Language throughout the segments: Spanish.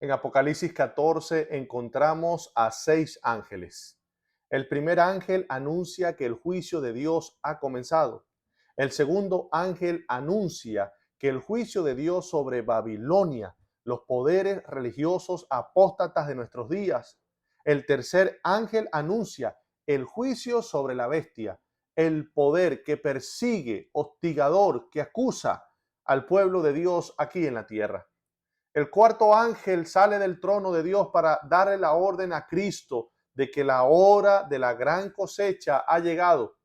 En Apocalipsis 14 encontramos a 6 ángeles. El primer ángel anuncia que el juicio de Dios ha comenzado. El segundo ángel anuncia que el juicio de Dios sobre Babilonia, los poderes religiosos apóstatas de nuestros días. El tercer ángel anuncia el juicio sobre la bestia, el poder que persigue, hostigador, que acusa al pueblo de Dios aquí en la tierra. El cuarto ángel sale del trono de Dios para darle la orden a Cristo de que la hora de la gran cosecha ha llegado.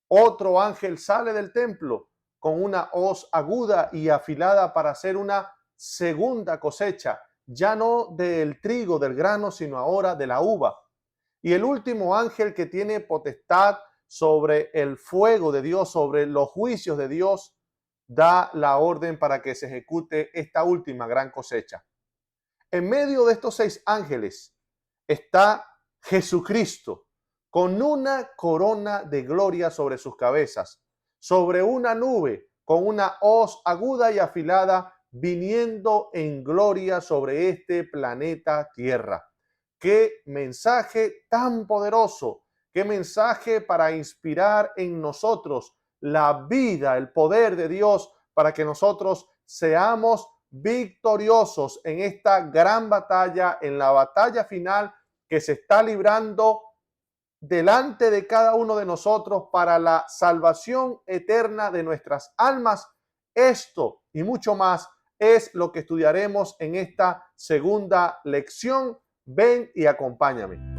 Otro ángel sale del templo con una hoz aguda y afilada para hacer una segunda cosecha, ya no del trigo, del grano, sino ahora de la uva. Y el último ángel que tiene potestad sobre el fuego de Dios, sobre los juicios de Dios, da la orden para que se ejecute esta última gran cosecha. En medio de estos 6 ángeles está Jesucristo con una corona de gloria sobre sus cabezas, sobre una nube con una hoz aguda y afilada, viniendo en gloria sobre este planeta Tierra. Qué mensaje tan poderoso, qué mensaje para inspirar en nosotros la vida, el poder de Dios, para que nosotros seamos victoriosos en esta gran batalla, en la batalla final que se está librando delante de cada uno de nosotros para la salvación eterna de nuestras almas. Esto y mucho más es lo que estudiaremos en esta segunda lección. Ven y acompáñame.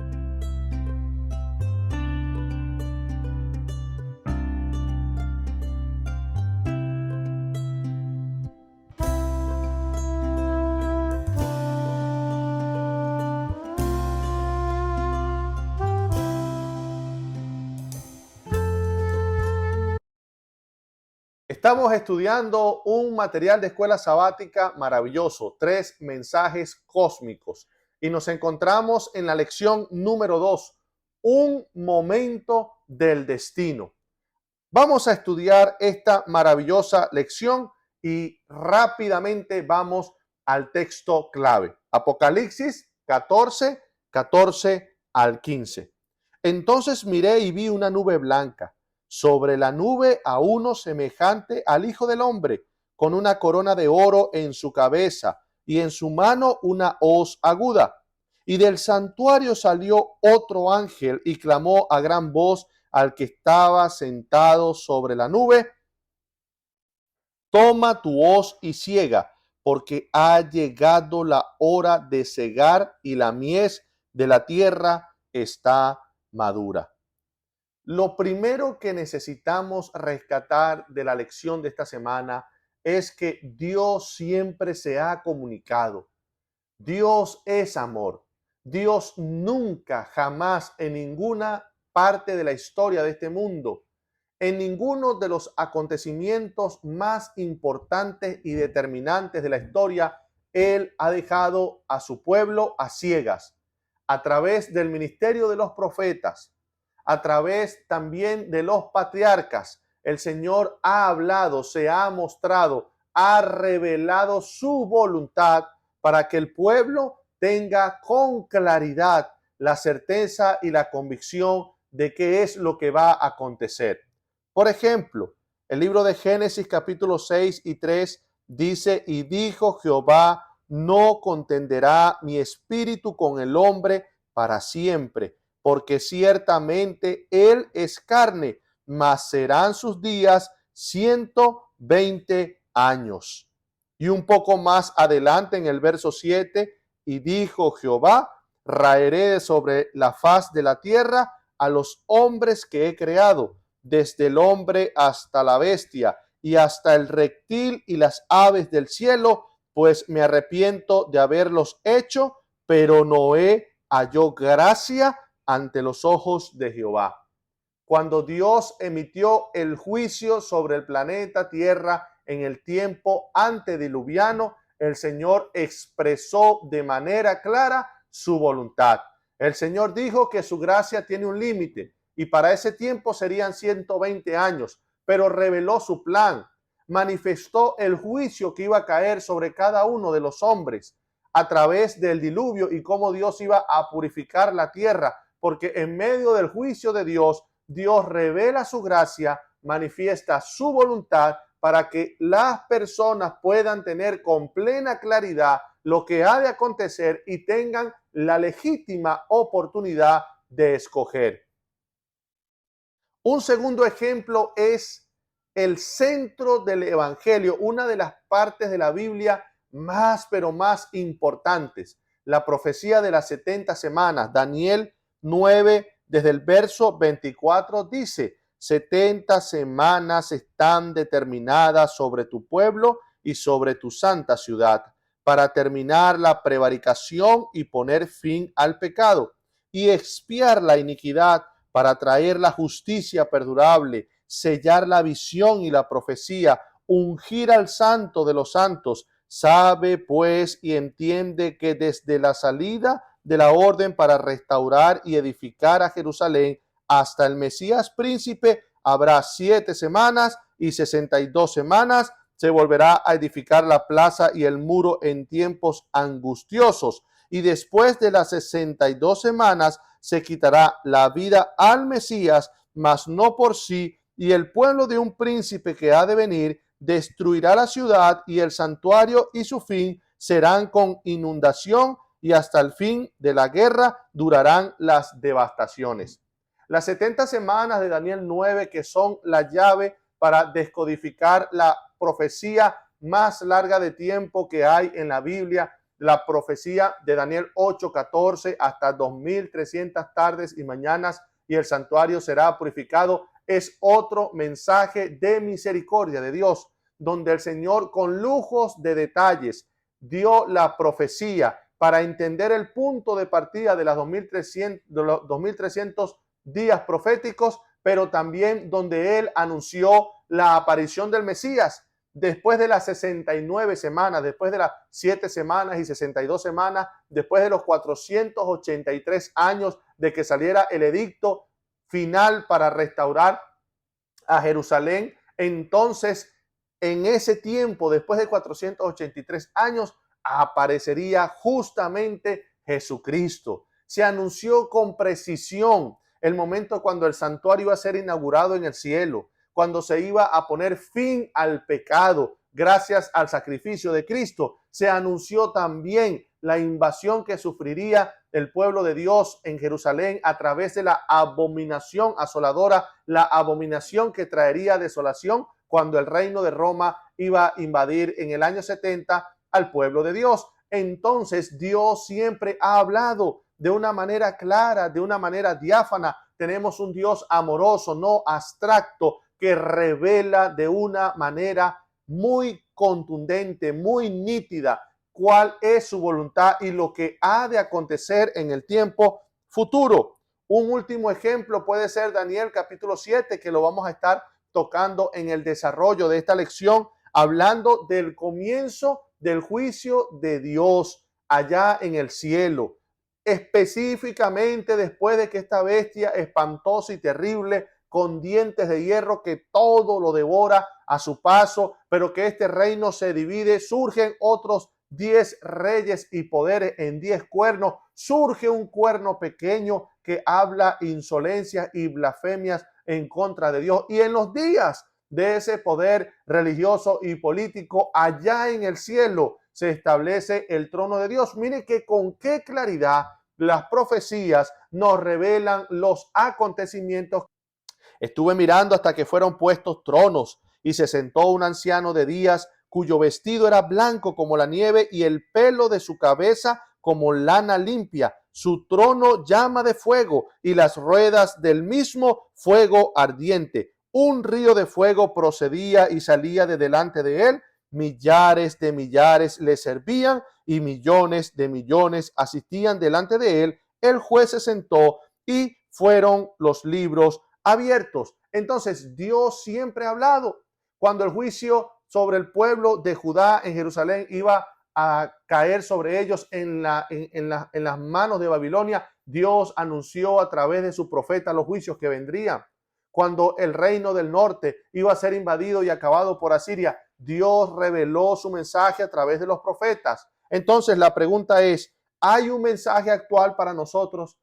Estamos estudiando un material de escuela sabática maravilloso, 3 mensajes cósmicos. Y nos encontramos en la lección número 2, un momento del destino. Vamos a estudiar esta maravillosa lección y rápidamente vamos al texto clave. Apocalipsis 14, 14 al 15. Entonces miré y vi una nube blanca. Sobre la nube a uno semejante al Hijo del Hombre, con una corona de oro en su cabeza y en su mano una hoz aguda. Y del santuario salió otro ángel y clamó a gran voz al que estaba sentado sobre la nube: toma tu hoz y ciega, porque ha llegado la hora de cegar y la mies de la tierra está madura. Lo primero que necesitamos rescatar de la lección de esta semana es que Dios siempre se ha comunicado. Dios es amor. Dios nunca, jamás, en ninguna parte de la historia de este mundo, en ninguno de los acontecimientos más importantes y determinantes de la historia, Él ha dejado a su pueblo a ciegas. A través del ministerio de los profetas, a través también de los patriarcas, el Señor ha hablado, se ha mostrado, ha revelado su voluntad para que el pueblo tenga con claridad la certeza y la convicción de qué es lo que va a acontecer. Por ejemplo, el libro de Génesis capítulo 6 y 3 dice: y dijo Jehová, no contenderá mi espíritu con el hombre para siempre, porque ciertamente él es carne, mas serán sus días 120 años. Y un poco más adelante en el verso 7, y dijo Jehová, raeré de sobre la faz de la tierra a los hombres que he creado, desde el hombre hasta la bestia, y hasta el reptil y las aves del cielo, pues me arrepiento de haberlos hecho. Pero Noé halló gracia ante los ojos de Jehová. Cuando Dios emitió el juicio sobre el planeta Tierra en el tiempo antediluviano, el Señor expresó de manera clara su voluntad. El Señor dijo que su gracia tiene un límite y para ese tiempo serían 120 años, pero reveló su plan, manifestó el juicio que iba a caer sobre cada uno de los hombres. a través del diluvio y cómo Dios iba a purificar la tierra, porque en medio del juicio de Dios, Dios revela su gracia, manifiesta su voluntad para que las personas puedan tener con plena claridad lo que ha de acontecer y tengan la legítima oportunidad de escoger. Un segundo ejemplo es el centro del evangelio, una de las partes de la Biblia más, pero más importantes, la profecía de las 70 semanas. Daniel 9, desde el verso 24, dice: 70 semanas están determinadas sobre tu pueblo y sobre tu santa ciudad, para terminar la prevaricación y poner fin al pecado, y expiar la iniquidad, para traer la justicia perdurable, sellar la visión y la profecía, ungir al santo de los santos. Sabe pues y entiende que desde la salida de la orden para restaurar y edificar a Jerusalén hasta el Mesías príncipe habrá 7 semanas y 62 semanas. Se volverá a edificar la plaza y el muro en tiempos angustiosos. Y después de las 62 semanas se quitará la vida al Mesías, mas no por sí, y el pueblo de un príncipe que ha de venir destruirá la ciudad y el santuario, y su fin serán con inundación, y hasta el fin de la guerra durarán las devastaciones. Las 70 semanas de Daniel 9, que son la llave para descodificar la profecía más larga de tiempo que hay en la Biblia, la profecía de Daniel 8:14, hasta 2300 tardes y mañanas y el santuario será purificado, es otro mensaje de misericordia de Dios, donde el Señor con lujos de detalles dio la profecía para entender el punto de partida de los 2300 días proféticos, pero también donde Él anunció la aparición del Mesías. Después de las 69 semanas, después de las 7 semanas y 62 semanas, después de los 483 años de que saliera el edicto final para restaurar a Jerusalén, entonces en ese tiempo, después de 483 años, aparecería justamente Jesucristo. Se anunció con precisión el momento cuando el santuario iba a ser inaugurado en el cielo, cuando se iba a poner fin al pecado gracias al sacrificio de Cristo. Se anunció también la invasión que sufriría el pueblo de Dios en Jerusalén a través de la abominación asoladora, la abominación que traería desolación cuando el reino de Roma iba a invadir en el año 70 al pueblo de Dios. Entonces Dios siempre ha hablado de una manera clara, de una manera diáfana. Tenemos un Dios amoroso, no abstracto, que revela de una manera muy contundente, muy nítida, cuál es su voluntad y lo que ha de acontecer en el tiempo futuro. Un último ejemplo puede ser Daniel capítulo 7, que lo vamos a estar tocando en el desarrollo de esta lección, hablando del comienzo del juicio de Dios allá en el cielo, específicamente después de que esta bestia espantosa y terrible con dientes de hierro que todo lo devora a su paso, pero que este reino se divide, surgen otros 10 reyes y poderes en 10 cuernos, surge un cuerno pequeño que habla insolencias y blasfemias en contra de Dios. Y en los días de ese poder religioso y político, allá en el cielo se establece el trono de Dios. Mire que con qué claridad las profecías nos revelan los acontecimientos. Estuve mirando hasta que fueron puestos tronos, y se sentó un anciano de días, cuyo vestido era blanco como la nieve y el pelo de su cabeza como lana limpia. Su trono llama de fuego y las ruedas del mismo fuego ardiente. Un río de fuego procedía y salía de delante de él. Millares de millares le servían y millones de millones asistían delante de él. El juez se sentó y fueron los libros abiertos. Entonces Dios siempre ha hablado. Cuando el juicio sobre el pueblo de Judá en Jerusalén iba a caer sobre ellos en las manos de Babilonia, Dios anunció a través de su profeta los juicios que vendrían. Cuando el reino del norte iba a ser invadido y acabado por Asiria, Dios reveló su mensaje a través de los profetas. Entonces la pregunta es, ¿hay un mensaje actual para nosotros?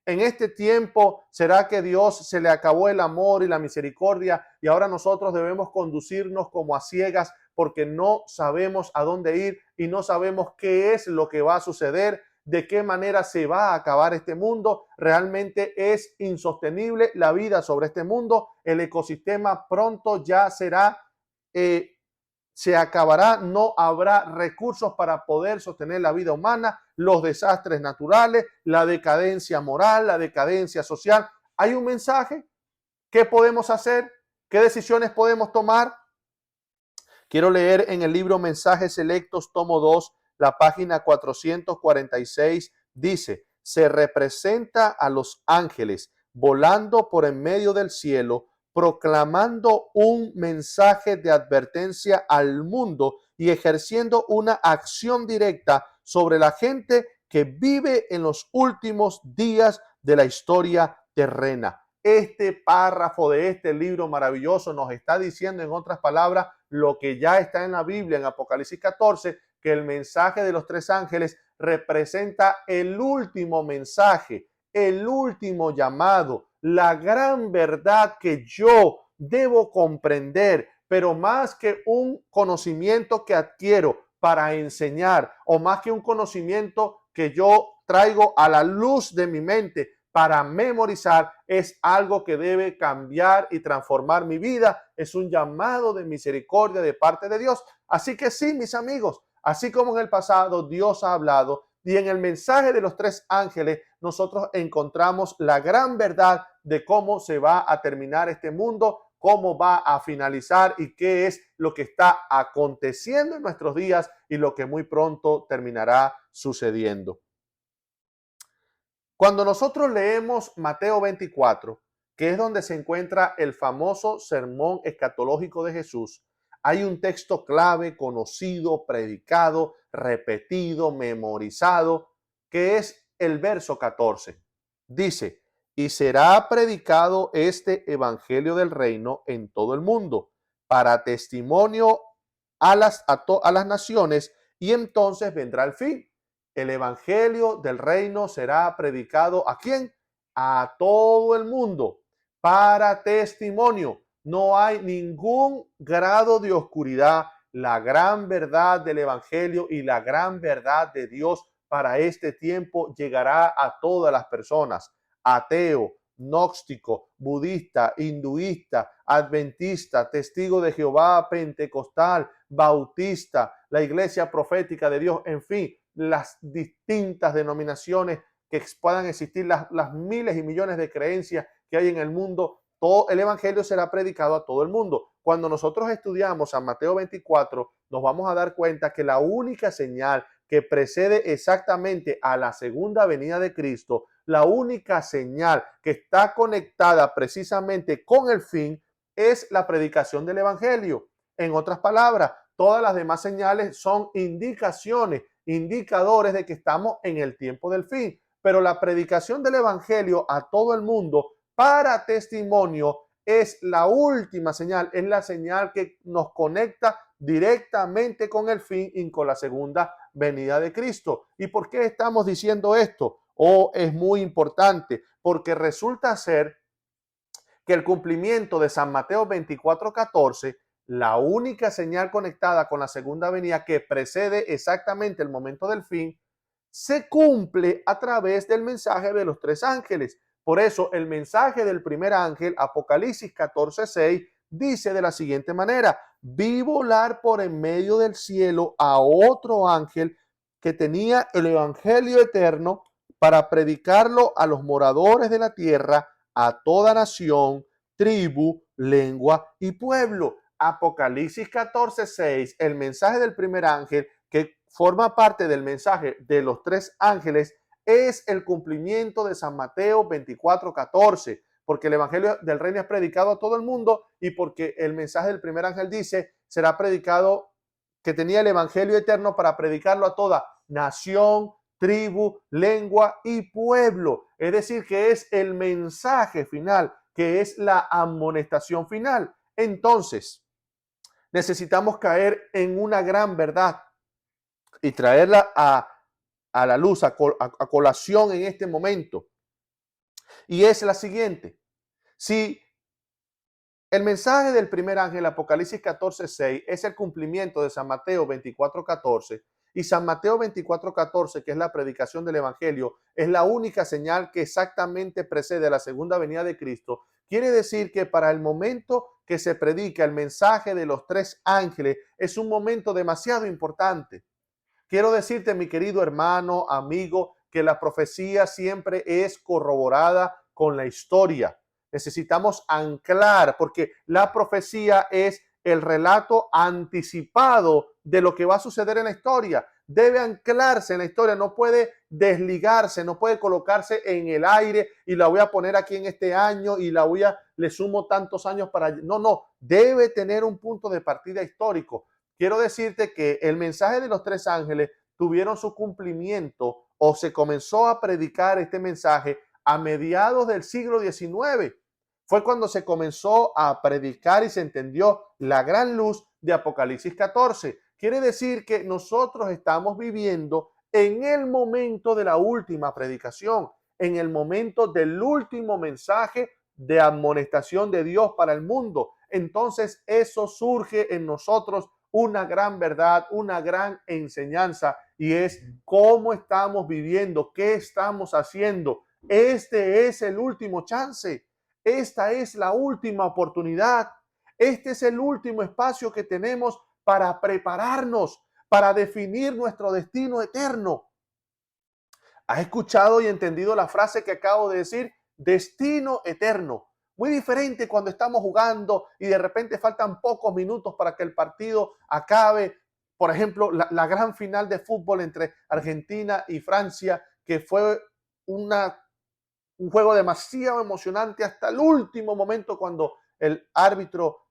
En este tiempo, ¿será que Dios se le acabó el amor y la misericordia y ahora nosotros debemos conducirnos como a ciegas porque no sabemos a dónde ir y no sabemos qué es lo que va a suceder? ¿De qué manera se va a acabar este mundo? Realmente es insostenible la vida sobre este mundo. El ecosistema pronto ya será se acabará, no habrá recursos para poder sostener la vida humana, los desastres naturales, la decadencia moral, la decadencia social. ¿Hay un mensaje? ¿Qué podemos hacer? ¿Qué decisiones podemos tomar? Quiero leer en el libro Mensajes Selectos, tomo 2, la página 446, dice, se representa a los ángeles volando por en medio del cielo, proclamando un mensaje de advertencia al mundo y ejerciendo una acción directa sobre la gente que vive en los últimos días de la historia terrena. Este párrafo de este libro maravilloso nos está diciendo, en otras palabras, lo que ya está en la Biblia, en Apocalipsis 14, que el mensaje de los tres ángeles representa el último mensaje, el último llamado, la gran verdad que yo debo comprender, pero más que un conocimiento que adquiero para enseñar o más que un conocimiento que yo traigo a la luz de mi mente para memorizar, es algo que debe cambiar y transformar mi vida. Es un llamado de misericordia de parte de Dios. Así que sí, mis amigos, así como en el pasado Dios ha hablado y en el mensaje de los tres ángeles nosotros encontramos la gran verdad de cómo se va a terminar este mundo, cómo va a finalizar y qué es lo que está aconteciendo en nuestros días y lo que muy pronto terminará sucediendo. Cuando nosotros leemos Mateo 24, que es donde se encuentra el famoso sermón escatológico de Jesús, hay un texto clave, conocido, predicado, repetido, memorizado, que es el verso 14. Dice, y será predicado este evangelio del reino en todo el mundo, para testimonio a las naciones, y entonces vendrá el fin. El evangelio del reino será predicado ¿a quién? A todo el mundo, para testimonio. No hay ningún grado de oscuridad. La gran verdad del evangelio y la gran verdad de Dios para este tiempo llegará a todas las personas. Ateo, gnóstico, budista, hinduista, adventista, testigo de Jehová, pentecostal, bautista, la iglesia profética de Dios, en fin, las distintas denominaciones que puedan existir, las miles y millones de creencias que hay en el mundo, todo el evangelio será predicado a todo el mundo. Cuando nosotros estudiamos a Mateo 24, nos vamos a dar cuenta que la única señal que precede exactamente a la segunda venida de Cristo, la única señal que está conectada precisamente con el fin, es la predicación del evangelio. En otras palabras, todas las demás señales son indicaciones, indicadores de que estamos en el tiempo del fin. Pero la predicación del evangelio a todo el mundo para testimonio es la última señal, es la señal que nos conecta directamente con el fin y con la segunda venida de Cristo. ¿Y por qué estamos diciendo esto? Es muy importante, porque resulta ser que el cumplimiento de San Mateo 24:14, la única señal conectada con la segunda venida que precede exactamente el momento del fin, se cumple a través del mensaje de los tres ángeles. Por eso el mensaje del primer ángel, Apocalipsis 14:6, dice de la siguiente manera, vi volar por en medio del cielo a otro ángel que tenía el evangelio eterno para predicarlo a los moradores de la tierra, a toda nación, tribu, lengua y pueblo. Apocalipsis 14:6, el mensaje del primer ángel que forma parte del mensaje de los tres ángeles, es el cumplimiento de San Mateo 24:14, porque el evangelio del reino es predicado a todo el mundo y porque el mensaje del primer ángel dice, será predicado, que tenía el evangelio eterno para predicarlo a toda nación, tribu, lengua y pueblo. Es decir, que es el mensaje final, que es la amonestación final. Entonces, necesitamos caer en una gran verdad. y traerla a la luz, a colación en este momento. Y es la siguiente. Si el mensaje del primer ángel, Apocalipsis 14:6, es el cumplimiento de San Mateo 24:14, y San Mateo 24:14, que es la predicación del Evangelio, es la única señal que exactamente precede a la segunda venida de Cristo. Quiere decir que para el momento que se predica el mensaje de los tres ángeles es un momento demasiado importante. Quiero decirte, mi querido hermano, amigo, que la profecía siempre es corroborada con la historia. Necesitamos anclar, porque la profecía es el relato anticipado de lo que va a suceder en la historia. Debe anclarse en la historia, no puede desligarse, no puede colocarse en el aire y la voy a poner aquí en este año y le sumo tantos años para... No, debe tener un punto de partida histórico. Quiero decirte que el mensaje de los tres ángeles tuvieron su cumplimiento o se comenzó a predicar este mensaje a mediados del siglo XIX. Fue cuando se comenzó a predicar y se entendió la gran luz de Apocalipsis 14. Quiere decir que nosotros estamos viviendo en el momento de la última predicación, en el momento del último mensaje de amonestación de Dios para el mundo. Entonces eso surge en nosotros una gran verdad, una gran enseñanza, y es cómo estamos viviendo, qué estamos haciendo. Este es el último chance, esta es la última oportunidad, este es el último espacio que tenemos para prepararnos, para definir nuestro destino eterno. ¿Has escuchado y entendido la frase que acabo de decir? Destino eterno. Muy diferente cuando estamos jugando y de repente faltan pocos minutos para que el partido acabe. Por ejemplo, la gran final de fútbol entre Argentina y Francia, que fue un juego demasiado emocionante hasta el último momento cuando el árbitro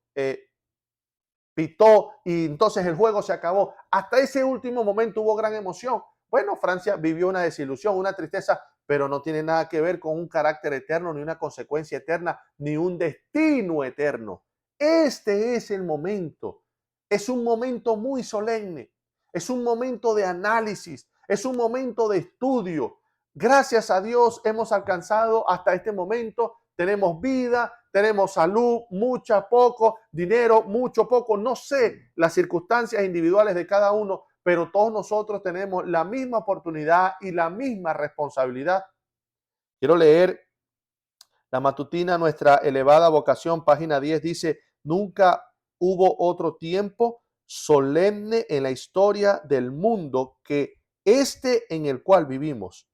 pitó y entonces el juego se acabó. Hasta ese último momento hubo gran emoción. Bueno, Francia vivió una desilusión, una tristeza, pero no tiene nada que ver con un carácter eterno, ni una consecuencia eterna, ni un destino eterno. Este es el momento. Es un momento muy solemne. Es un momento de análisis. Es un momento de estudio. Gracias a Dios hemos alcanzado hasta este momento. Tenemos vida, tenemos salud, mucha, poco, dinero, mucho, poco. No sé las circunstancias individuales de cada uno, pero todos nosotros tenemos la misma oportunidad y la misma responsabilidad. Quiero leer la matutina Nuestra elevada vocación, página 10, dice: nunca hubo otro tiempo solemne en la historia del mundo que este en el cual vivimos.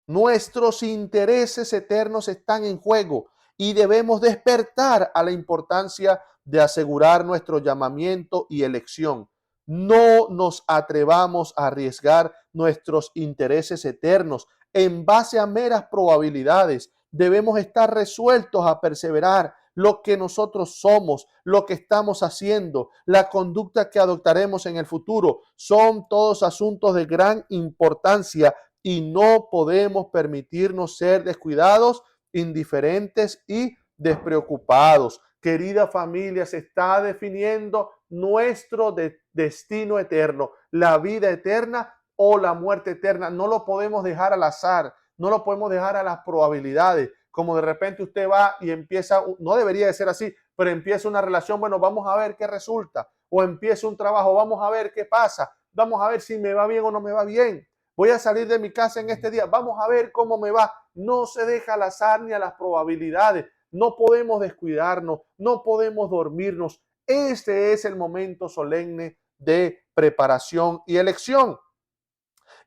Nuestros intereses eternos están en juego y debemos despertar a la importancia de asegurar nuestro llamamiento y elección. No nos atrevamos a arriesgar nuestros intereses eternos en base a meras probabilidades. Debemos estar resueltos a perseverar lo que nosotros somos, lo que estamos haciendo, la conducta que adoptaremos en el futuro. Son todos asuntos de gran importancia y no podemos permitirnos ser descuidados, indiferentes y despreocupados. Querida familia, se está definiendo nuestro destino eterno, la vida eterna o la muerte eterna. No lo podemos dejar al azar, no lo podemos dejar a las probabilidades. Como de repente usted va y empieza, no debería de ser así, pero empieza una relación, bueno, vamos a ver qué resulta. O empieza un trabajo, vamos a ver qué pasa. Vamos a ver si me va bien o no me va bien. Voy a salir de mi casa en este día. Vamos a ver cómo me va. No se deja al azar ni a las probabilidades. No podemos descuidarnos, no podemos dormirnos. Este es el momento solemne de preparación y elección.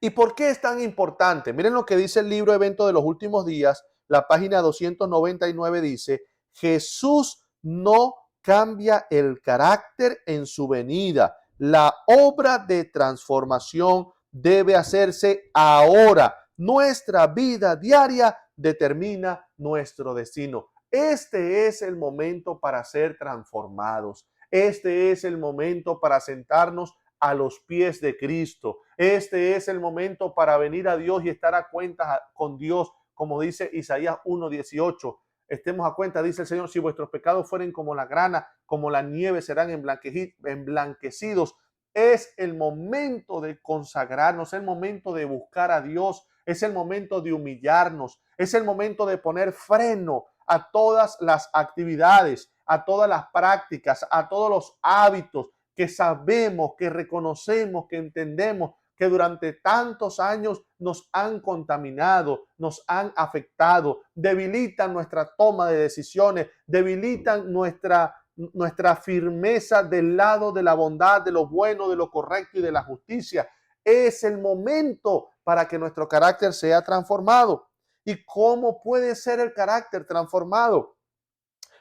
¿Y por qué es tan importante? Miren lo que dice el libro Evento de los Últimos Días, la página 299 dice: Jesús no cambia el carácter en su venida. La obra de transformación debe hacerse ahora. Nuestra vida diaria determina nuestro destino. Este es el momento para ser transformados. Este es el momento para sentarnos a los pies de Cristo. Este es el momento para venir a Dios y estar a cuentas con Dios, como dice Isaías 1:18. Estemos a cuenta, dice el Señor: si vuestros pecados fueren como la grana, como la nieve, serán emblanquecidos. Es el momento de consagrarnos, es el momento de buscar a Dios, es el momento de humillarnos, es el momento de poner freno a todas las actividades, a todas las prácticas, a todos los hábitos que sabemos, que reconocemos, que entendemos que durante tantos años nos han contaminado, nos han afectado, debilitan nuestra toma de decisiones, debilitan nuestra firmeza del lado de la bondad, de lo bueno, de lo correcto y de la justicia. Es el momento para que nuestro carácter sea transformado. ¿Y cómo puede ser el carácter transformado?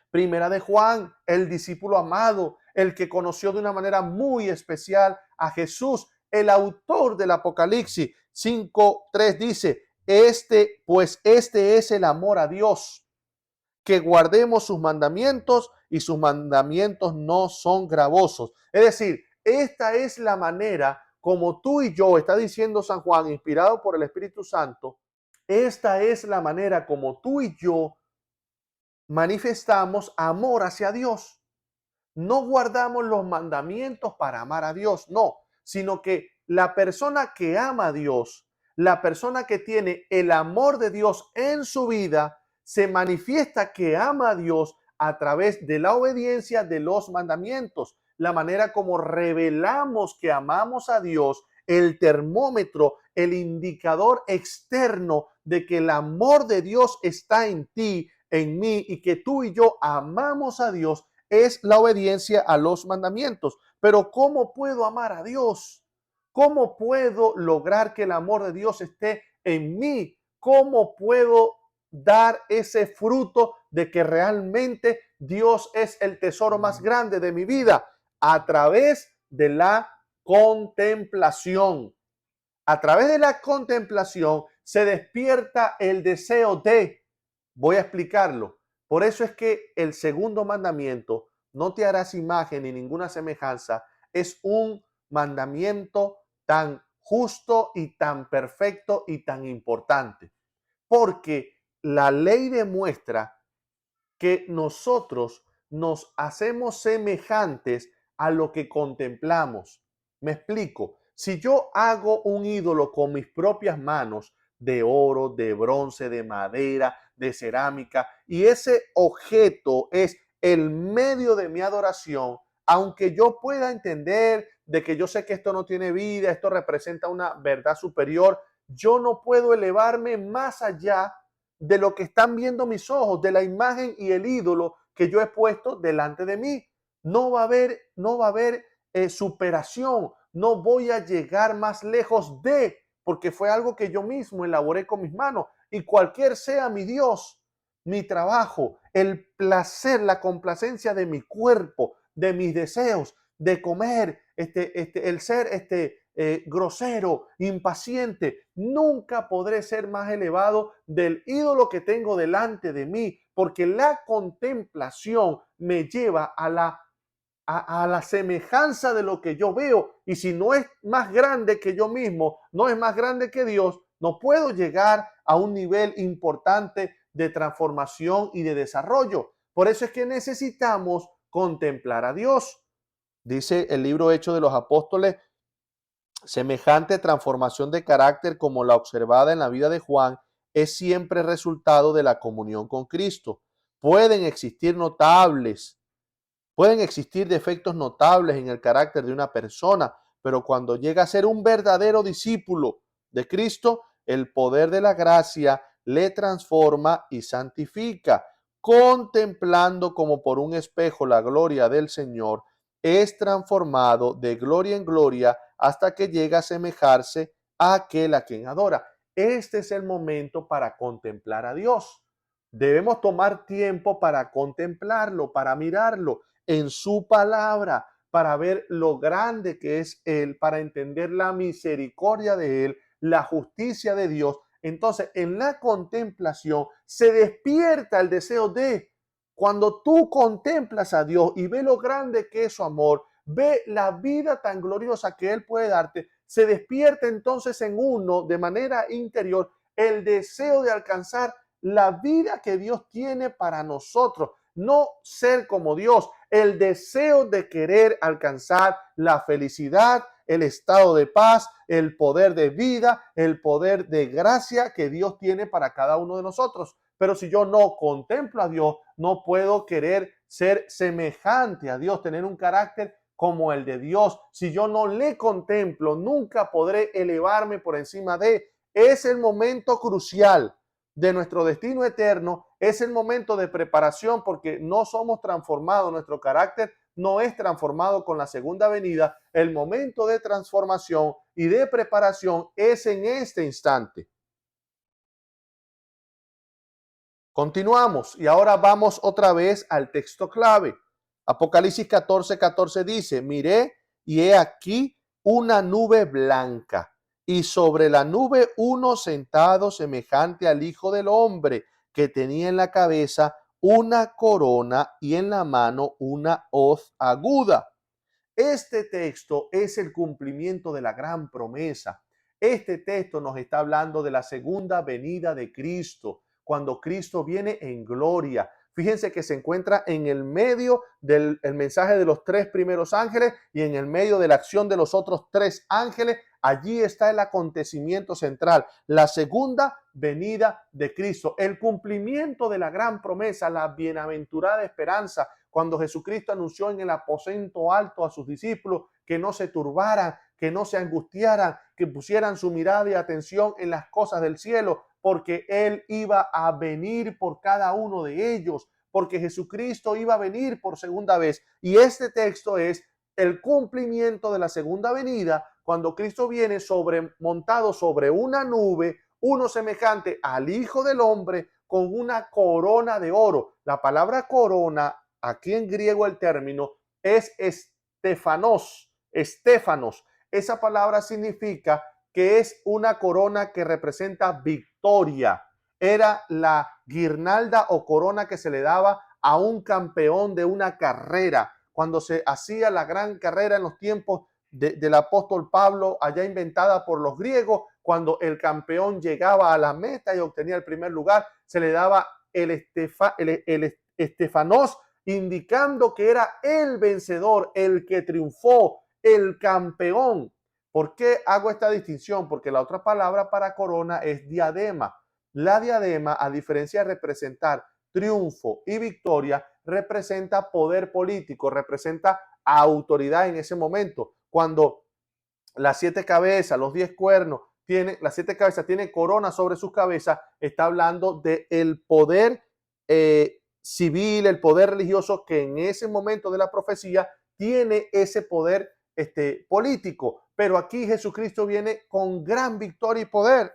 Primera de Juan, el discípulo amado, el que conoció de una manera muy especial a Jesús, el autor del Apocalipsis 5:3 dice, este es el amor a Dios, que guardemos sus mandamientos y sus mandamientos no son gravosos. Es decir, esta es la manera como tú y yo, está diciendo San Juan, inspirado por el Espíritu Santo, esta es la manera como tú y yo manifestamos amor hacia Dios. No guardamos los mandamientos para amar a Dios, no, sino que la persona que ama a Dios, la persona que tiene el amor de Dios en su vida, se manifiesta que ama a Dios a través de la obediencia de los mandamientos. La manera como revelamos que amamos a Dios, el termómetro, el indicador externo de que el amor de Dios está en ti, en mí, y que tú y yo amamos a Dios, es la obediencia a los mandamientos. Pero ¿cómo puedo amar a Dios? ¿Cómo puedo lograr que el amor de Dios esté en mí? ¿Cómo puedo dar ese fruto de que realmente Dios es el tesoro más grande de mi vida? A través de la contemplación. A través de la contemplación se despierta el deseo de, voy a explicarlo. Por eso es que el segundo mandamiento, no te harás imagen ni ninguna semejanza, es un mandamiento tan justo y tan perfecto y tan importante. Porque la ley demuestra que nosotros nos hacemos semejantes a lo que contemplamos. Me explico. Si yo hago un ídolo con mis propias manos, de oro, de bronce, de madera, de cerámica, y ese objeto es el medio de mi adoración, aunque yo pueda entender de que yo sé que esto no tiene vida, esto representa una verdad superior, yo no puedo elevarme más allá de lo que están viendo mis ojos, de la imagen y el ídolo que yo he puesto delante de mí. No va a haber superación, no voy a llegar más lejos porque fue algo que yo mismo elaboré con mis manos. Y cualquier sea mi Dios, mi trabajo, el placer, la complacencia de mi cuerpo, de mis deseos, de comer, el ser grosero, impaciente, nunca podré ser más elevado del ídolo que tengo delante de mí, porque la contemplación me lleva a la semejanza de lo que yo veo. Y si no es más grande que yo mismo, no es más grande que Dios, no puedo llegar a un nivel importante de transformación y de desarrollo. Por eso es que necesitamos contemplar a Dios. Dice el libro Hechos de los Apóstoles, semejante transformación de carácter como la observada en la vida de Juan es siempre resultado de la comunión con Cristo. Pueden existir Pueden existir defectos notables en el carácter de una persona, pero cuando llega a ser un verdadero discípulo de Cristo, el poder de la gracia le transforma y santifica. Contemplando como por un espejo la gloria del Señor, es transformado de gloria en gloria hasta que llega a asemejarse a aquel a quien adora. Este es el momento para contemplar a Dios. Debemos tomar tiempo para contemplarlo, para mirarlo en su palabra, para ver lo grande que es Él, para entender la misericordia de Él, la justicia de Dios. Entonces, en la contemplación se despierta el deseo de, cuando tú contemplas a Dios y ve lo grande que es su amor, ve la vida tan gloriosa que Él puede darte, se despierta entonces en uno de manera interior el deseo de alcanzar la vida que Dios tiene para nosotros. no ser como Dios, el deseo de querer alcanzar la felicidad, el estado de paz, el poder de vida, el poder de gracia que Dios tiene para cada uno de nosotros. Pero si yo no contemplo a Dios, no puedo querer ser semejante a Dios, tener un carácter como el de Dios. Si yo no le contemplo, nunca podré elevarme por encima de. Es el momento crucial de nuestro destino eterno, es el momento de preparación porque no somos transformados, nuestro carácter no es transformado con la segunda venida. El momento de transformación y de preparación es en este instante. Continuamos y ahora vamos otra vez al texto clave. Apocalipsis 14:14 dice, miré y he aquí una nube blanca y sobre la nube uno sentado semejante al Hijo del Hombre, que tenía en la cabeza una corona y en la mano una hoz aguda. Este texto es el cumplimiento de la gran promesa. Este texto nos está hablando de la segunda venida de Cristo, cuando Cristo viene en gloria. Fíjense que se encuentra en el medio del mensaje de los tres primeros ángeles y en el medio de la acción de los otros tres ángeles. Allí está el acontecimiento central, la segunda venida de Cristo, el cumplimiento de la gran promesa, la bienaventurada esperanza, cuando Jesucristo anunció en el aposento alto a sus discípulos que no se turbaran, que no se angustiaran, que pusieran su mirada y atención en las cosas del cielo, porque Él iba a venir por cada uno de ellos, porque Jesucristo iba a venir por segunda vez. Y este texto es el cumplimiento de la segunda venida, cuando Cristo viene montado sobre una nube, uno semejante al Hijo del Hombre, con una corona de oro. La palabra corona, aquí en griego el término es estefanos. Esa palabra significa que es una corona que representa victoria. Era la guirnalda o corona que se le daba a un campeón de una carrera. Cuando se hacía la gran carrera en los tiempos del apóstol Pablo, allá inventada por los griegos, cuando el campeón llegaba a la meta y obtenía el primer lugar, se le daba el estefanos, indicando que era el vencedor, el que triunfó, el campeón. ¿Por qué hago esta distinción? Porque la otra palabra para corona es diadema. La diadema, a diferencia de representar triunfo y victoria, representa poder político, representa autoridad en ese momento. Cuando las 7 cabezas, los 10 cuernos, las 7 cabezas tienen corona sobre sus cabezas, está hablando del poder civil, el poder religioso que en ese momento de la profecía tiene ese poder político. Pero aquí Jesucristo viene con gran victoria y poder.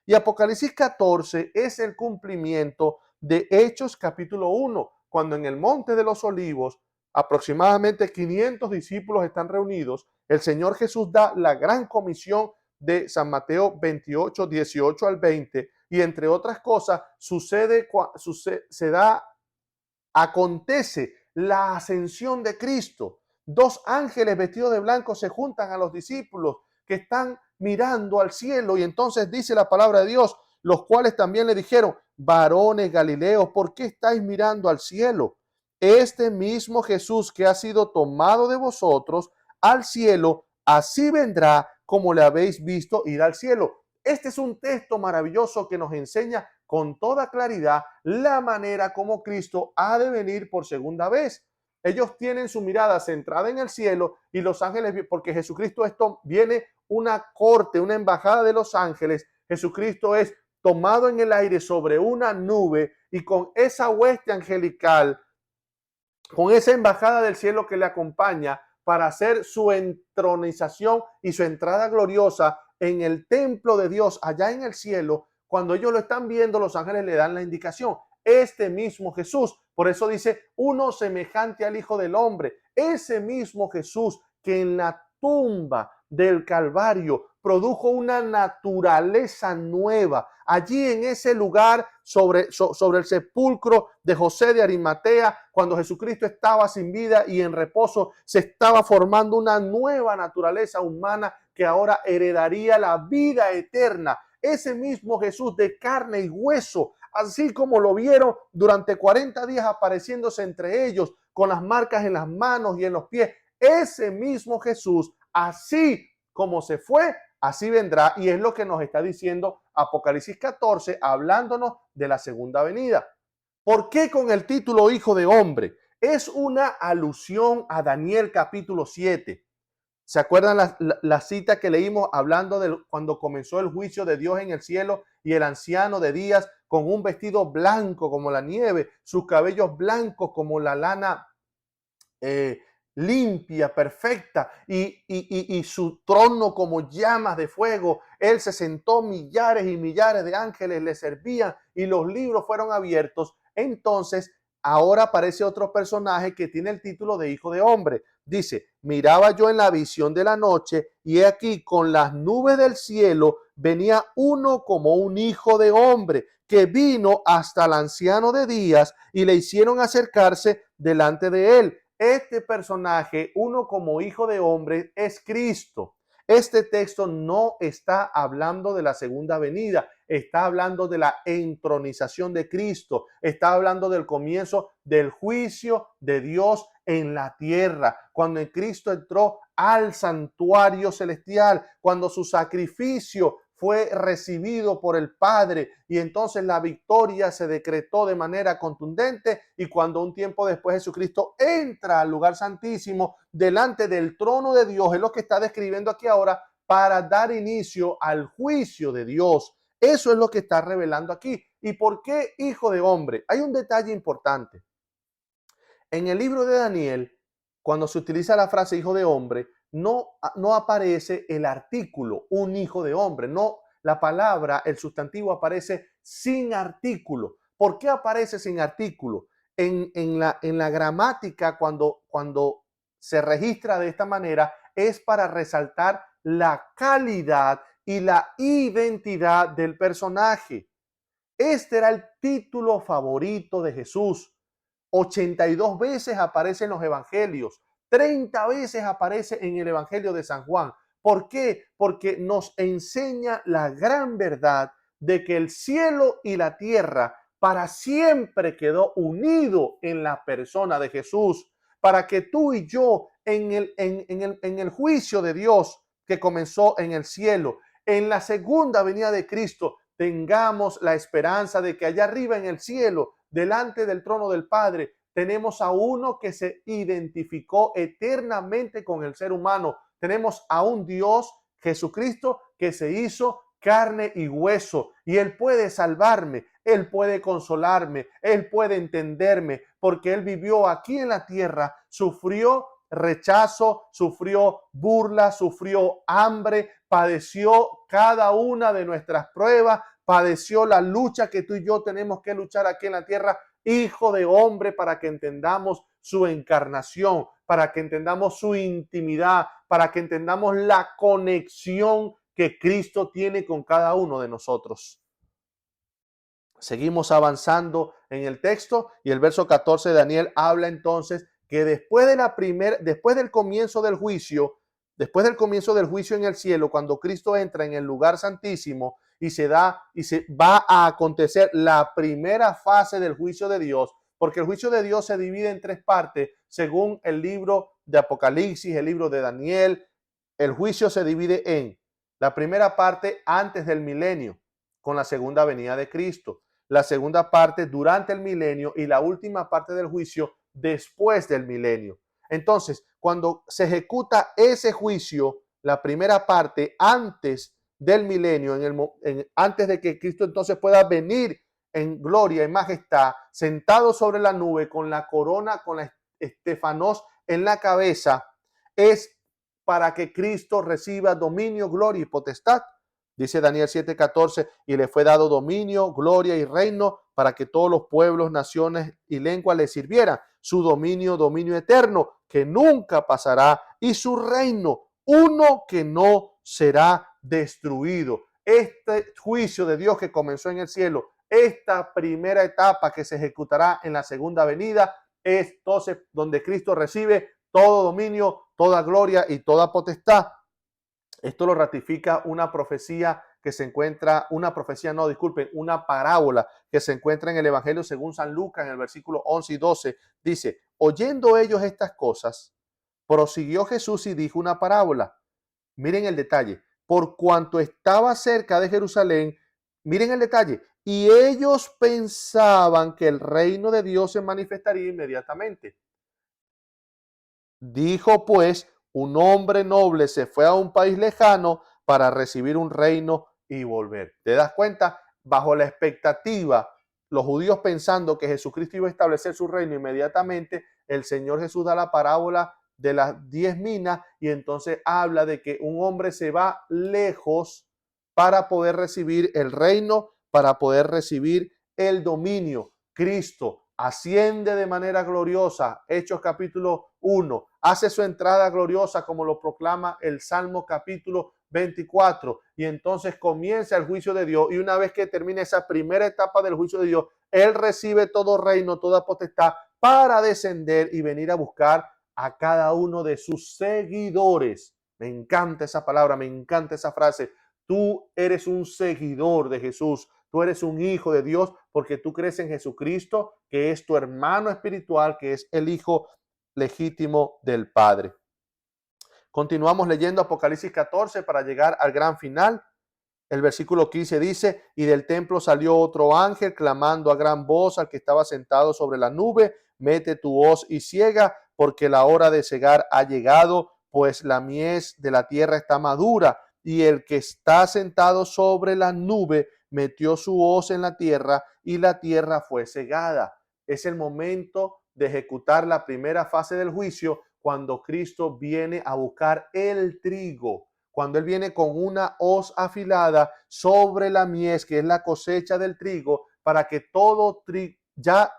Y Apocalipsis 14 es el cumplimiento de Hechos capítulo 1, cuando en el Monte de los Olivos aproximadamente 500 discípulos están reunidos. El Señor Jesús da la gran comisión de San Mateo 28, 18 al 20, y entre otras cosas acontece la ascensión de Cristo. 2 ángeles vestidos de blanco se juntan a los discípulos que están mirando al cielo, y entonces dice la palabra de Dios, los cuales también le dijeron, varones Galileos, ¿por qué estáis mirando al cielo? Este mismo Jesús que ha sido tomado de vosotros al cielo, así vendrá como le habéis visto ir al cielo. Este es un texto maravilloso que nos enseña con toda claridad la manera como Cristo ha de venir por segunda vez. Ellos tienen su mirada centrada en el cielo y los ángeles, porque Jesucristo viene una corte, una embajada de los ángeles. Jesucristo es tomado en el aire sobre una nube y con esa hueste angelical, con esa embajada del cielo que le acompaña para hacer su entronización y su entrada gloriosa en el templo de Dios allá en el cielo. Cuando ellos lo están viendo, los ángeles le dan la indicación. Este mismo Jesús, por eso dice, uno semejante al Hijo del Hombre, ese mismo Jesús que en la tumba del Calvario produjo una naturaleza nueva. Allí en ese lugar, sobre el sepulcro de José de Arimatea, cuando Jesucristo estaba sin vida y en reposo, se estaba formando una nueva naturaleza humana que ahora heredaría la vida eterna. Ese mismo Jesús de carne y hueso, así como lo vieron durante 40 días apareciéndose entre ellos con las marcas en las manos y en los pies. Ese mismo Jesús, así como se fue, así vendrá, y es lo que nos está diciendo Apocalipsis 14, hablándonos de la segunda venida. ¿Por qué con el título Hijo de Hombre? Es una alusión a Daniel capítulo 7. ¿Se acuerdan la cita que leímos hablando de cuando comenzó el juicio de Dios en el cielo y el anciano de días con un vestido blanco como la nieve, sus cabellos blancos como la lana eh, limpia, perfecta, y su trono como llamas de fuego? Él se sentó, millares y millares de ángeles le servían y los libros fueron abiertos. Entonces, ahora aparece otro personaje que tiene el título de Hijo de Hombre. Dice, miraba yo en la visión de la noche y he aquí con las nubes del cielo venía uno como un hijo de hombre que vino hasta el anciano de días y le hicieron acercarse delante de él. Este personaje, uno como hijo de hombre, es Cristo. Este texto no está hablando de la segunda venida, está hablando de la entronización de Cristo, está hablando del comienzo del juicio de Dios en la tierra, cuando Cristo entró al santuario celestial, cuando su sacrificio fue recibido por el Padre y entonces la victoria se decretó de manera contundente, y cuando un tiempo después Jesucristo entra al lugar santísimo delante del trono de Dios, es lo que está describiendo aquí ahora, para dar inicio al juicio de Dios. Eso es lo que está revelando aquí. ¿Y por qué hijo de hombre? Hay un detalle importante. En el libro de Daniel, cuando se utiliza la frase hijo de hombre, no aparece el artículo, un hijo de hombre. No, la palabra, el sustantivo aparece sin artículo. ¿Por qué aparece sin artículo? En la gramática, cuando se registra de esta manera, es para resaltar la calidad y la identidad del personaje. Este era el título favorito de Jesús. 82 veces aparece en los evangelios, 30 veces aparece en el evangelio de San Juan. ¿Por qué? Porque nos enseña la gran verdad de que el cielo y la tierra para siempre quedó unido en la persona de Jesús, para que tú y yo en el juicio de Dios que comenzó en el cielo, en la segunda venida de Cristo, tengamos la esperanza de que allá arriba en el cielo, delante del trono del Padre, tenemos a uno que se identificó eternamente con el ser humano. Tenemos a un Dios, Jesucristo, que se hizo carne y hueso, y Él puede salvarme, Él puede consolarme, Él puede entenderme, porque Él vivió aquí en la tierra, sufrió rechazo, sufrió burla, sufrió hambre, padeció cada una de nuestras pruebas, padeció la lucha que tú y yo tenemos que luchar aquí en la tierra, hijo de hombre, para que entendamos su encarnación, para que entendamos su intimidad, para que entendamos la conexión que Cristo tiene con cada uno de nosotros. Seguimos avanzando en el texto y el verso 14 de Daniel habla entonces que después del comienzo del juicio, después del comienzo del juicio en el cielo, cuando Cristo entra en el lugar santísimo y se va a acontecer la primera fase del juicio de Dios, porque el juicio de Dios se divide en tres partes, según el libro de Apocalipsis, el libro de Daniel. El juicio se divide en la primera parte antes del milenio, con la segunda venida de Cristo, la segunda parte durante el milenio y la última parte del juicio después del milenio. Entonces, cuando se ejecuta ese juicio, la primera parte antes del milenio, antes de que Cristo entonces pueda venir en gloria y majestad, sentado sobre la nube con la corona, con la estefanos en la cabeza, es para que Cristo reciba dominio, gloria y potestad. Dice Daniel 7:14, y le fue dado dominio, gloria y reino para que todos los pueblos, naciones y lenguas le sirvieran. Su dominio, dominio eterno, que nunca pasará, y su reino, uno que no será destruido. Este juicio de Dios que comenzó en el cielo, esta primera etapa que se ejecutará en la segunda venida, es entonces donde Cristo recibe todo dominio, toda gloria y toda potestad. Esto lo ratifica una profecía que se encuentra, una profecía, no, disculpen, una parábola que se encuentra en el Evangelio según San Lucas, en el versículo 11 y 12, dice, oyendo ellos estas cosas, prosiguió Jesús y dijo una parábola. Miren el detalle, por cuanto estaba cerca de Jerusalén, miren el detalle, y ellos pensaban que el reino de Dios se manifestaría inmediatamente. Dijo pues, un hombre noble se fue a un país lejano para recibir un reino y volver. ¿Te das cuenta? Bajo la expectativa, los judíos pensando que Jesucristo iba a establecer su reino inmediatamente, el Señor Jesús da la parábola de las 10 minas y entonces habla de que un hombre se va lejos para poder recibir el reino, para poder recibir el dominio. Cristo asciende de manera gloriosa, Hechos capítulo 1, hace su entrada gloriosa como lo proclama el Salmo capítulo 24 y entonces comienza el juicio de Dios y una vez que termina esa primera etapa del juicio de Dios, Él recibe todo reino, toda potestad para descender y venir a buscar a cada uno de sus seguidores. Me encanta esa palabra, me encanta esa frase. Tú eres un seguidor de Jesús. Tú eres un hijo de Dios porque tú crees en Jesucristo, que es tu hermano espiritual, que es el hijo legítimo del Padre. Continuamos leyendo Apocalipsis 14 para llegar al gran final. El versículo 15 dice, y del templo salió otro ángel clamando a gran voz al que estaba sentado sobre la nube, mete tu hoz y ciega, porque la hora de cegar ha llegado, pues la mies de la tierra está madura. Y el que está sentado sobre la nube metió su hoz en la tierra y la tierra fue cegada. Es el momento de ejecutar la primera fase del juicio cuando Cristo viene a buscar el trigo. Cuando Él viene con una hoz afilada sobre la mies, que es la cosecha del trigo, para que todo trigo, ya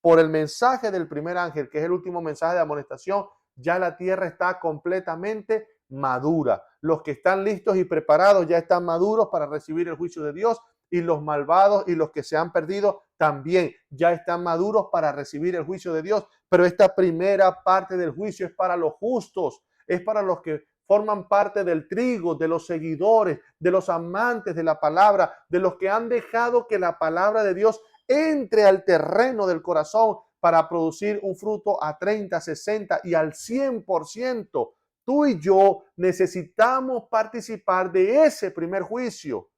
por el mensaje del primer ángel, que es el último mensaje de amonestación, ya la tierra está completamente madura. Los que están listos y preparados ya están maduros para recibir el juicio de Dios y los malvados y los que se han perdido también ya están maduros para recibir el juicio de Dios. Pero esta primera parte del juicio es para los justos, es para los que forman parte del trigo, de los seguidores, de los amantes de la palabra, de los que han dejado que la palabra de Dios entre al terreno del corazón para producir un fruto a 30, 60 y al 100%. Tú y yo necesitamos participar de ese primer juicio.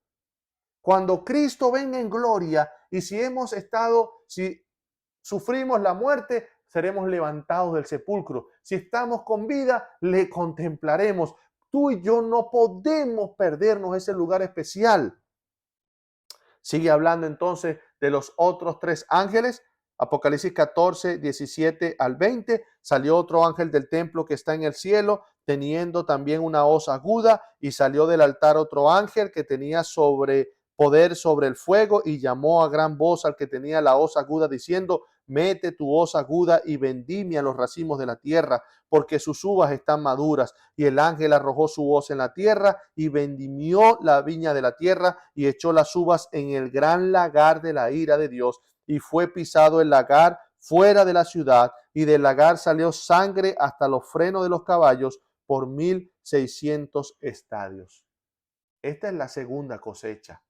Cuando Cristo venga en gloria y si sufrimos la muerte, seremos levantados del sepulcro. Si estamos con vida, le contemplaremos. Tú y yo no podemos perdernos ese lugar especial. Sigue hablando entonces de los otros tres ángeles. Apocalipsis 14, 17 al 20. Salió otro ángel del templo que está en el cielo, teniendo también una hoz aguda, y salió del altar otro ángel que tenía poder sobre el fuego, y llamó a gran voz al que tenía la hoz aguda, diciendo, mete tu hoz aguda y vendimia los racimos de la tierra, porque sus uvas están maduras. Y el ángel arrojó su hoz en la tierra y vendimió la viña de la tierra y echó las uvas en el gran lagar de la ira de Dios. Y fue pisado el lagar fuera de la ciudad, y del lagar salió sangre hasta los frenos de los caballos por 1600 estadios. Esta es la segunda cosecha.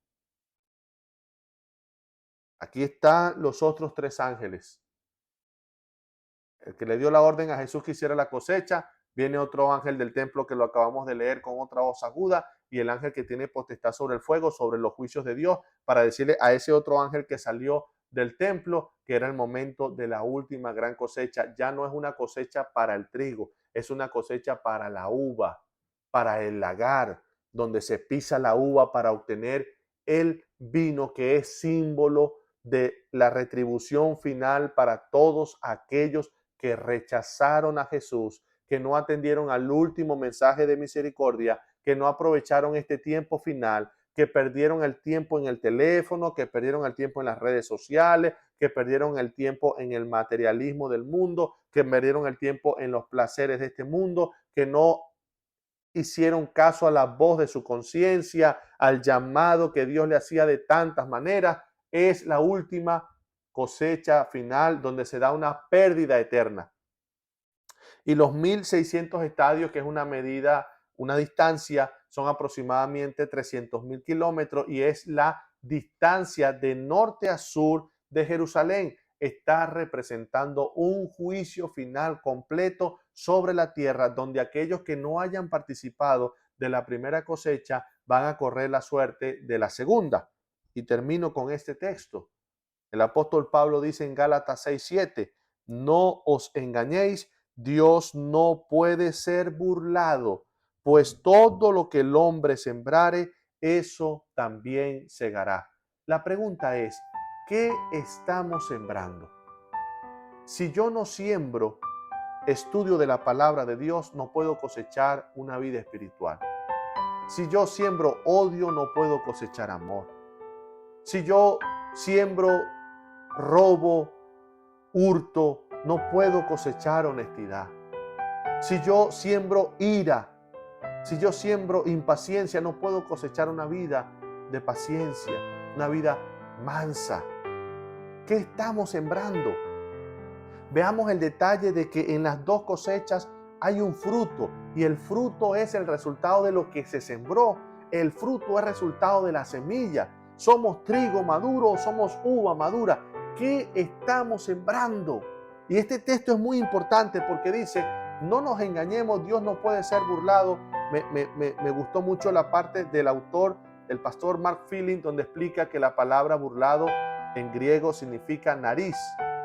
Aquí están los otros tres ángeles. El que le dio la orden a Jesús que hiciera la cosecha, viene otro ángel del templo que lo acabamos de leer con otra voz aguda, y el ángel que tiene potestad sobre el fuego, sobre los juicios de Dios, para decirle a ese otro ángel que salió del templo que era el momento de la última gran cosecha. Ya no es una cosecha para el trigo, es una cosecha para la uva, para el lagar, donde se pisa la uva para obtener el vino, que es símbolo de la retribución final para todos aquellos que rechazaron a Jesús, que no atendieron al último mensaje de misericordia, que no aprovecharon este tiempo final, que perdieron el tiempo en el teléfono, que perdieron el tiempo en las redes sociales, que perdieron el tiempo en el materialismo del mundo, que perdieron el tiempo en los placeres de este mundo, que no hicieron caso a la voz de su conciencia, al llamado que Dios le hacía de tantas maneras. Es la última cosecha final donde se da una pérdida eterna. Y los 1600 estadios, que es una medida, una distancia, son aproximadamente 300.000 kilómetros y es la distancia de norte a sur de Jerusalén. Está representando un juicio final completo sobre la tierra, donde aquellos que no hayan participado de la primera cosecha van a correr la suerte de la segunda. Y termino con este texto. El apóstol Pablo dice en Gálatas 6:7, no os engañéis, Dios no puede ser burlado, pues todo lo que el hombre sembrare, eso también segará. La pregunta es, ¿qué estamos sembrando? Si yo no siembro estudio de la palabra de Dios, no puedo cosechar una vida espiritual. Si yo siembro odio, no puedo cosechar amor. Si yo siembro robo, hurto, no puedo cosechar honestidad. Si yo siembro ira, si yo siembro impaciencia, no puedo cosechar una vida de paciencia, una vida mansa. ¿Qué estamos sembrando? Veamos el detalle de que en las dos cosechas hay un fruto y el fruto es el resultado de lo que se sembró. El fruto es resultado de la semilla. Somos trigo maduro o somos uva madura. ¿Qué estamos sembrando? Y este texto es muy importante porque dice, no nos engañemos, Dios no puede ser burlado. Me gustó mucho la parte del autor, el pastor Mark Feeling, donde explica que la palabra burlado en griego significa nariz,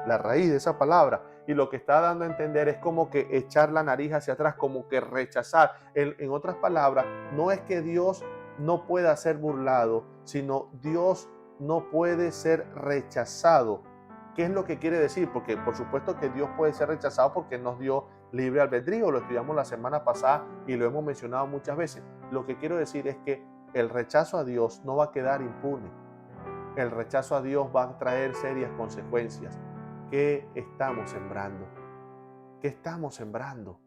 la raíz de esa palabra. Y lo que está dando a entender es como que echar la nariz hacia atrás, como que rechazar. En otras palabras, no es que Dios no pueda ser burlado, sino Dios no puede ser rechazado. ¿Qué es lo que quiere decir? Porque por supuesto que Dios puede ser rechazado porque nos dio libre albedrío. Lo estudiamos la semana pasada y lo hemos mencionado muchas veces. Lo que quiero decir es que el rechazo a Dios no va a quedar impune. El rechazo a Dios va a traer serias consecuencias. ¿Qué estamos sembrando? ¿Qué estamos sembrando?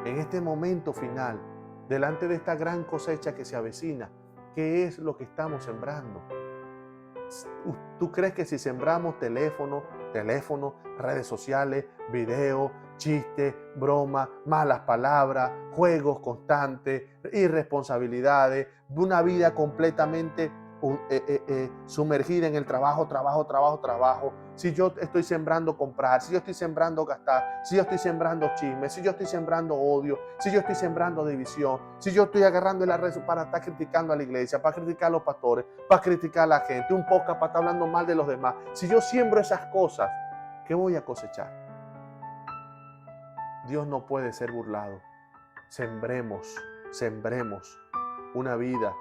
En este momento final, delante de esta gran cosecha que se avecina, ¿qué es lo que estamos sembrando? ¿Tú crees que si sembramos teléfono, redes sociales, video, chistes, bromas, malas palabras, juegos constantes, irresponsabilidades, una vida completamente sumergida en el trabajo, si yo estoy sembrando comprar, si yo estoy sembrando gastar, si yo estoy sembrando chismes, si yo estoy sembrando odio, si yo estoy sembrando división, si yo estoy agarrando la red para estar criticando a la iglesia, para criticar a los pastores, para criticar a la gente, un podcast para estar hablando mal de los demás, si yo siembro esas cosas, ¿qué voy a cosechar? Dios no puede ser burlado. Sembremos una vida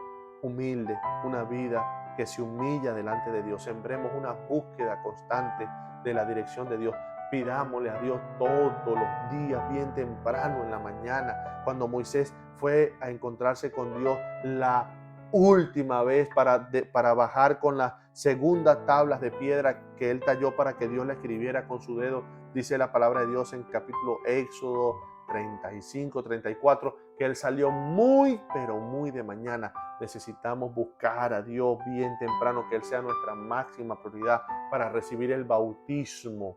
humilde, una vida que se humilla delante de Dios. Sembremos una búsqueda constante de la dirección de Dios. Pidámosle a Dios todos los días, bien temprano en la mañana, cuando Moisés fue a encontrarse con Dios la última vez para bajar con las segundas tablas de piedra que él talló para que Dios le escribiera con su dedo. Dice la palabra de Dios en capítulo Éxodo 35, 34, que él salió muy, pero muy de mañana. Necesitamos buscar a Dios bien temprano, que Él sea nuestra máxima prioridad para recibir el bautismo,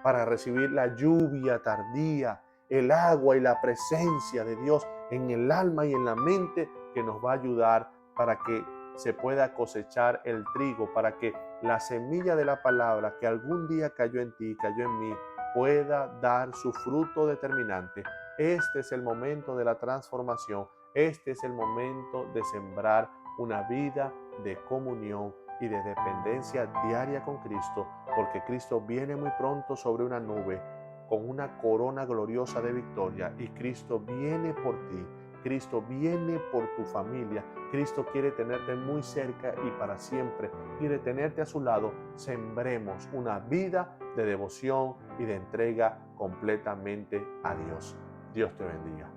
para recibir la lluvia tardía, el agua y la presencia de Dios en el alma y en la mente, que nos va a ayudar para que se pueda cosechar el trigo, para que la semilla de la palabra que algún día cayó en ti, cayó en mí, pueda dar su fruto determinante. Este es el momento de la transformación. Este es el momento de sembrar una vida de comunión y de dependencia diaria con Cristo, porque Cristo viene muy pronto sobre una nube con una corona gloriosa de victoria, y Cristo viene por ti. Cristo viene por tu familia. Cristo quiere tenerte muy cerca y para siempre. Quiere tenerte a su lado. Sembremos una vida de devoción y de entrega completamente a Dios. Dios te bendiga.